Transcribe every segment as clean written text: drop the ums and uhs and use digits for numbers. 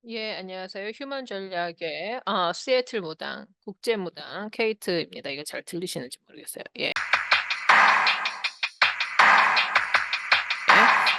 예, 안녕하세요. 휴먼 전략의 시애틀 무당, 국제 무당 케이트입니다. 이거 잘 들리시는지 모르겠어요. 예.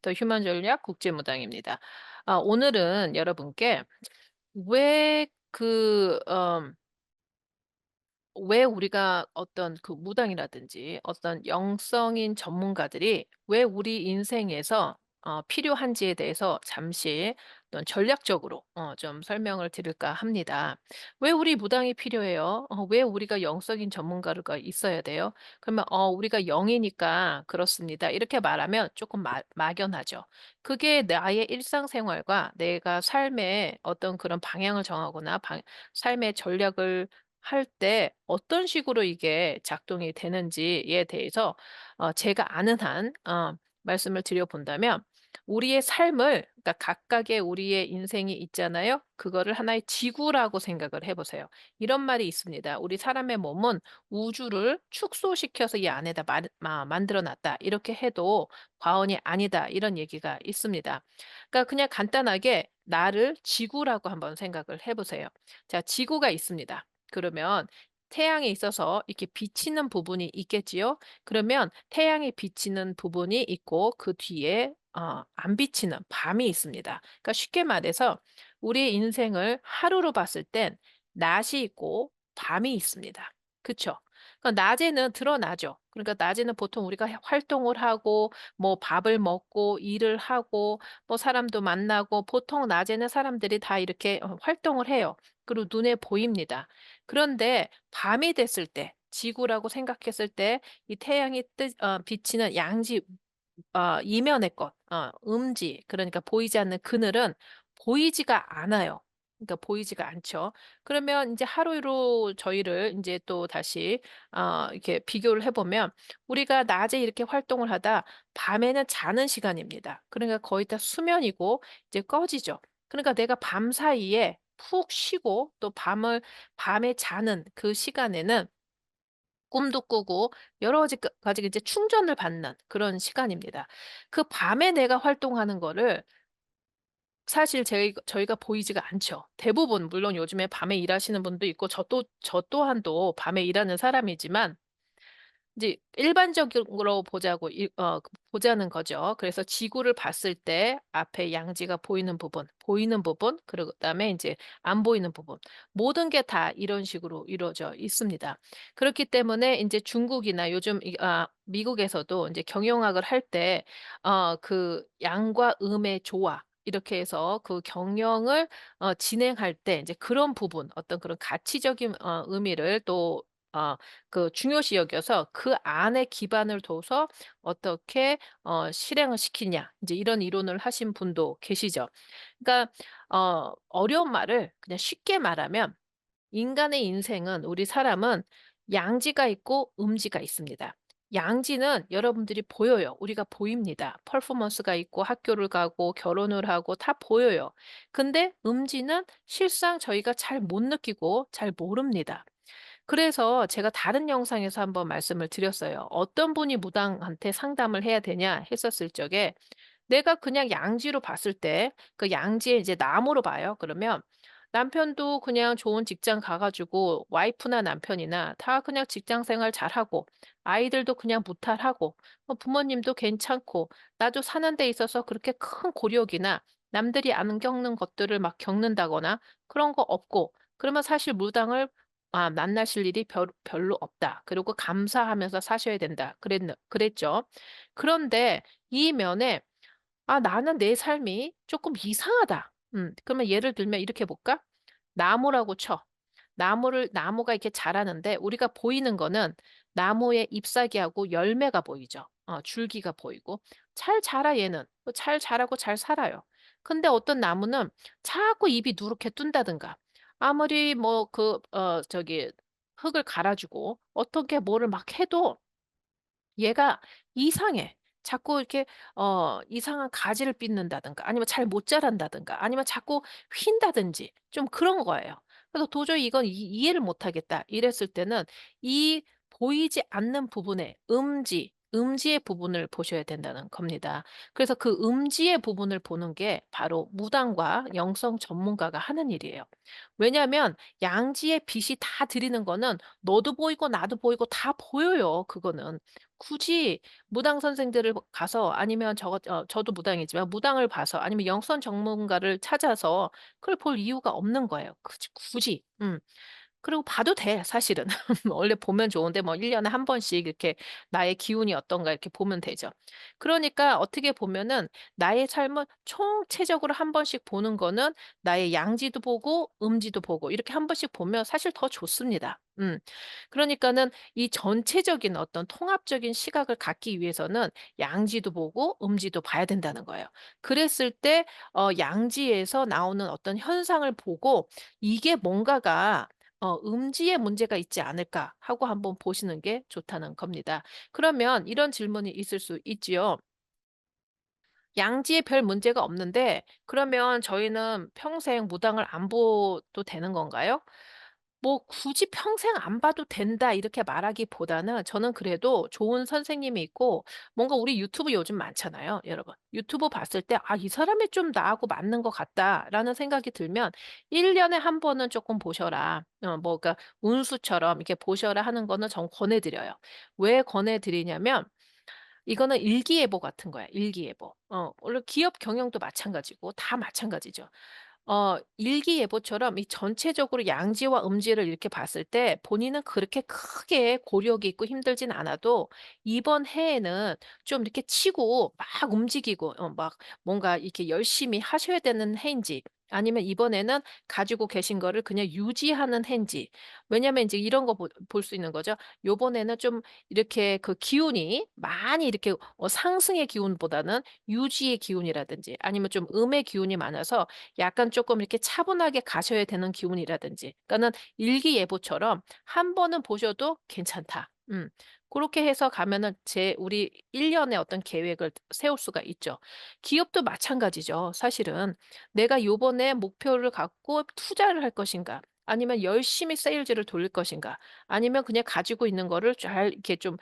더 휴먼 전략 국제 무당입니다. 오늘은 여러분께 왜 왜 우리가 어떤 그 무당이라든지 어떤 영성인 전문가들이 왜 우리 인생에서 필요한지에 대해서 잠시 어떤 전략적으로 좀 설명을 드릴까 합니다. 왜 우리 무당이 필요해요? 왜 우리가 영성인 전문가가 있어야 돼요? 그러면 우리가 영이니까 그렇습니다. 이렇게 말하면 조금 막연하죠. 그게 나의 일상생활과 내가 삶의 어떤 그런 방향을 정하거나 삶의 전략을 할 때 어떤 식으로 이게 작동이 되는지에 대해서 제가 아는 한 말씀을 드려 본다면 우리의 삶을, 그러니까 각각의 우리의 인생이 있잖아요. 그거를 하나의 지구라고 생각을 해 보세요. 이런 말이 있습니다. "우리 사람의 몸은 우주를 축소시켜서 이 안에다 만들어 놨다." 이렇게 해도 과언이 아니다. 이런 얘기가 있습니다. 그러니까 그냥 간단하게 나를 지구라고 한번 생각을 해 보세요. 자, 지구가 있습니다. 그러면 태양에 있어서 이렇게 비치는 부분이 있겠지요. 그러면 태양이 비치는 부분이 있고 그 뒤에 안 비치는 밤이 있습니다. 그러니까 쉽게 말해서 우리의 인생을 하루로 봤을 땐 낮이 있고 밤이 있습니다. 그쵸? 그러니까 낮에는 드러나죠. 그러니까 낮에는 보통 우리가 활동을 하고 뭐 밥을 먹고 일을 하고 뭐 사람도 만나고 보통 낮에는 사람들이 다 이렇게 활동을 해요. 그리고 눈에 보입니다. 그런데 밤이 됐을 때 지구라고 생각했을 때 이 태양이 비치는 양지 이면의 것 음지, 그러니까 보이지 않는 그늘은 보이지가 않아요. 그러니까 보이지가 않죠. 그러면 이제 하루로 저희를 이제 또 다시 이렇게 비교를 해 보면 우리가 낮에 이렇게 활동을 하다 밤에는 자는 시간입니다. 그러니까 거의 다 수면이고 이제 꺼지죠. 그러니까 내가 밤사이에 푹 쉬고 또 밤에 자는 그 시간에는 꿈도 꾸고 여러 가지 이제 충전을 받는 그런 시간입니다. 그 밤에 내가 활동하는 거를 사실 저희가 보이지가 않죠. 대부분 물론 요즘에 밤에 일하시는 분도 있고 저 또한도 밤에 일하는 사람이지만 이제 일반적으로 보자는 거죠. 그래서 지구를 봤을 때 앞에 양지가 보이는 부분, 그리고 그다음에 인제 안 보이는 부분, 모든 게 다 이런 식으로 이루어져 있습니다. 그렇기 때문에 인제 중국이나 요즘 미국에서도 인제 경영학을 할 때 그 양과 음의 조화 이렇게 해서 그 경영을 진행할 때 인제 그런 부분, 어떤 그런 가치적인 의미를 또 어 중요시 여겨서 그 안에 기반을 둬서 어떻게 실행을 시키냐, 이제 이런 이론을 하신 분도 계시죠. 그러니까 어려운 말을 그냥 쉽게 말하면 인간의 인생은, 우리 사람은 양지가 있고 음지가 있습니다. 양지는 여러분들이 보여요. 우리가 보입니다. 퍼포먼스가 있고 학교를 가고 결혼을 하고 다 보여요. 근데 음지는 실상 저희가 잘 못 느끼고 잘 모릅니다. 그래서 제가 다른 영상에서 한번 말씀을 드렸어요. 어떤 분이 무당한테 상담을 해야 되냐 했었을 적에 내가 그냥 양지로 봤을 때 그 양지에 이제 나무로 봐요. 그러면 남편도 그냥 좋은 직장 가 가지고 와이프나 남편이나 다 그냥 직장 생활 잘하고 아이들도 그냥 무탈하고 부모님도 괜찮고 나도 사는 데 있어서 그렇게 큰 곤욕이나 남들이 안 겪는 것들을 막 겪는다거나 그런 거 없고, 그러면 사실 무당을 만나실 일이 별로 없다. 그리고 감사하면서 사셔야 된다. 그랬죠. 그런데 이 면에 '아, 나는 내 삶이 조금 이상하다.' 그러면 예를 들면 이렇게 볼까? 나무라고 쳐. 나무가 이렇게 자라는데 우리가 보이는 거는 나무의 잎사귀하고 열매가 보이죠. 줄기가 보이고. 잘 자라 얘는. 잘 자라고 잘 살아요. 근데 어떤 나무는 자꾸 잎이 누렇게 뜬다든가 아무리 뭐 흙을 갈아 주고 어떻게 뭐를 막 해도 얘가 이상해. 자꾸 이렇게 이상한 가지를 빚는다든가 아니면 잘 못 자란다든가 아니면 자꾸 휜다든지 좀 그런 거예요. 그래서 도저히 이건 이해를 못 하겠다 이랬을 때는 이 보이지 않는 부분의 음지, 음지의 부분을 보셔야 된다는 겁니다. 그래서 그 음지의 부분을 보는 게 바로 무당과 영성 전문가가 하는 일이에요. 왜냐하면 양지의 빛이 다 들이는 거는 너도 보이고 나도 보이고 다 보여요, 그거는. 굳이 무당 선생들을 가서 아니면 저도 무당이지만 무당을 봐서 아니면 영성 전문가를 찾아서 그걸 볼 이유가 없는 거예요. 굳이. 그리고 봐도 돼 사실은. 원래 보면 좋은데 뭐 1 년에 한 번씩 이렇게 '나의 기운이 어떤가.' 이렇게 보면 되죠. 그러니까 어떻게 보면은 나의 삶을 총체적으로 한 번씩 보는 거는 나의 양지도 보고 음지도 보고 이렇게 한 번씩 보면 사실 더 좋습니다. 그러니까는 이 전체적인 어떤 통합적인 시각을 갖기 위해서는 양지도 보고 음지도 봐야 된다는 거예요. 그랬을 때 양지에서 나오는 어떤 현상을 보고 '이게 뭔가가 음지에 문제가 있지 않을까?' 하고 한번 보시는 게 좋다는 겁니다. 그러면 이런 질문이 있을 수 있지요. 양지에 별 문제가 없는데 그러면 저희는 평생 무당을 안 봐도 되는 건가요? 뭐 굳이 '평생 안 봐도 된다.' 이렇게 말하기보다는 저는 그래도 좋은 선생님이 있고 뭔가 우리 유튜브 요즘 많잖아요, 여러분. 유튜브 봤을 때 '아 이 사람이 좀 나하고 맞는 것 같다.'라는 생각이 들면 1 년에 한 번은 쪼끔 보셔라. 뭐 그러니까 운수처럼 이렇게 보셔라 하는 거는 전 권해 드려요. 왜 권해 드리냐면 이거는 일기예보 같은 거야, 일기예보. 물론 기업 경영도 마찬가지고 다 마찬가지죠. 일기예보처럼 이 전체적으로 양지와 음지를 이렇게 봤을 때 본인은 그렇게 크게 고력이 있고 힘들진 않아도 이번 해에는 좀 이렇게 치고 막 움직이고 막 뭔가 이렇게 열심히 하셔야 되는 해인지 아니면 이번에는 가지고 계신 거를 그냥 유지하는 해인지. 왜냐면 인제 이런 거 볼 수 있는 거죠. 요번에는 좀 이렇게 그 기운이 많이 이렇게 상승의 기운보다는 유지의 기운이라든지 아니면 좀 음의 기운이 많아서 약간 쪼끔 이렇게 차분하게 가셔야 되는 기운이라든지 그러니까는 일기예보처럼 한 번은 보셔도 괜찮다. 고렇게 해서 가면은 우리 1 년의 어떤 계획을 세울 수가 있죠. 기업도 마찬가지죠 사실은. 내가 요번에 목표를 갖고 투자를 할 것인가 아니면 열심히 세일즈를 돌릴 것인가 아니면 그냥 가지고 있는 거를 잘 이렇게 좀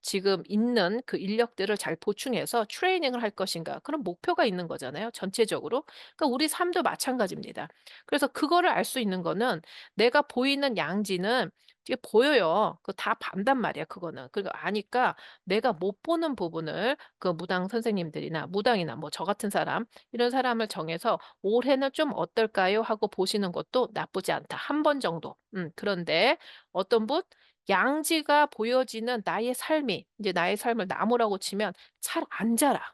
지금 있는 그 인력들을 잘 보충해서 트레이닝을 할 것인가 그런 목표가 있는 거잖아요 전체적으로. 그러니까 우리 삶도 마찬가지입니다. 그래서 그거를 알 수 있는 거는 내가 보이는 양지는 이게 보여요. 그거 다 반단 말이야 그거는. 그거 아니까 내가 못 보는 부분을 그 무당 선생님들이나 무당이나 뭐 저 같은 사람 이런 사람을 정해서 '올해는 좀 어떨까요?' 하고 보시는 것도 나쁘지 않다. 한 번 정도. 그런데 어떤 분 양지가 보여지는 나의 삶이 이제 나의 삶을 나무라고 치면 잘 안 자라.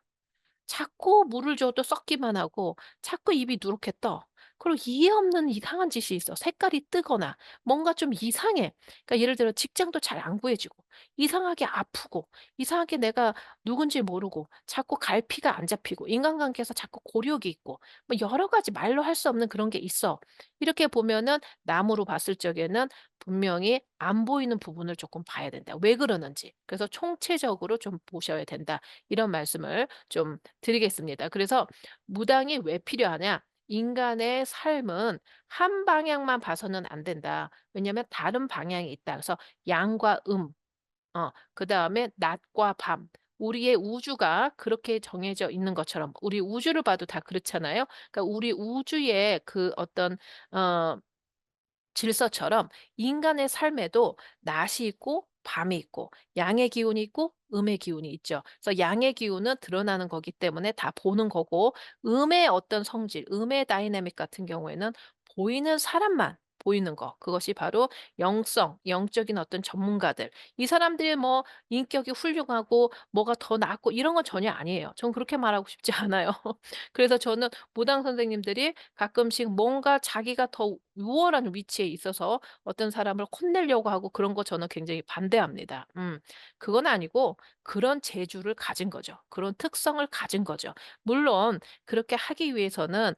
자꾸 물을 줘도 썩기만 하고 자꾸 입이 누렇게 떠. 그리고 이해 없는 이상한 짓이 있어. 색깔이 뜨거나 뭔가 좀 이상해. 그러니까 예를 들어 직장도 잘 안 구해지고 이상하게 아프고 이상하게 내가 누군지 모르고 자꾸 갈피가 안 잡히고 인간관계에서 자꾸 고력이 있고 뭐 여러 가지 말로 할 수 없는 그런 게 있어. 이렇게 보면은 남으로 봤을 적에는 분명히 안 보이는 부분을 조금 봐야 된다. 왜 그러는지. 그래서 총체적으로 좀 보셔야 된다. 이런 말씀을 좀 드리겠습니다. 그래서 무당이 왜 필요하냐? 인간의 삶은 한 방향만 봐서는 안 된다. 왜냐하면 다른 방향이 있다. 그래서 양과 그다음에 낮과 밤. 우리의 우주가 그렇게 정해져 있는 것처럼 우리 우주를 봐도 다 그렇잖아요. 그러니까 우리 우주의 그 어떤 어 질서처럼 인간의 삶에도 낮이 있고 밤이 있고 양의 기운이 있고 음의 기운이 있죠. 그래서 양의 기운은 드러나는 거기 때문에 다 보는 거고 음의 어떤 성질, 음의 다이내믹 같은 경우에는 보이는 사람만 보이는 거. 그것이 바로 영적인 어떤 전문가들. 이 사람들이 뭐 인격이 훌륭하고 뭐가 더 낫고 이런 건 전혀 아니에요. 전 그렇게 말하고 싶지 않아요. 그래서 저는 무당 선생님들이 가끔씩 뭔가 자기가 더 우월한 위치에 있어서 어떤 사람을 혼내려고 하고 그런 거 저는 굉장히 반대합니다. 그건 아니고 그런 재주를 가진 거죠. 그런 특성을 가진 거죠. 물론 그렇게 하기 위해서는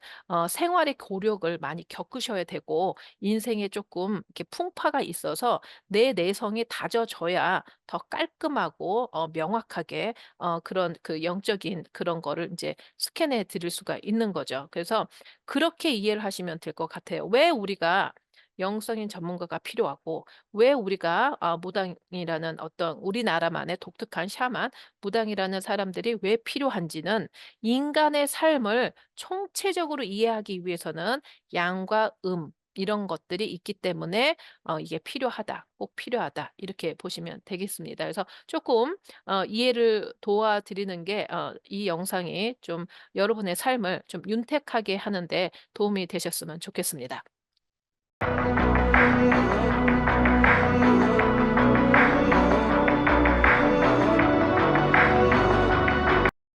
생활의 고력을 많이 겪으셔야 되고 인생에 조금 이렇게 풍파가 있어서 내 내성이 다져져야 더 깔끔하고 명확하게 그런 그 영적인 그런 거를 이제 스캔해 드릴 수가 있는 거죠. 그래서 그렇게 이해를 하시면 될 것 같아요. 왜 우리가 영성인 전문가가 필요하고, 왜 우리가 무당이라는 어떤 우리나라만의 독특한 샤만, 무당이라는 사람들이 왜 필요한지는 인간의 삶을 총체적으로 이해하기 위해서는 양과 이런 것들이 있기 때문에 이게 필요하다, 꼭 필요하다 이렇게 보시면 되겠습니다. 그래서 조금 이해를 도와드리는 게 이 영상이 좀 여러분의 삶을 좀 윤택하게 하는 데 도움이 되셨으면 좋겠습니다.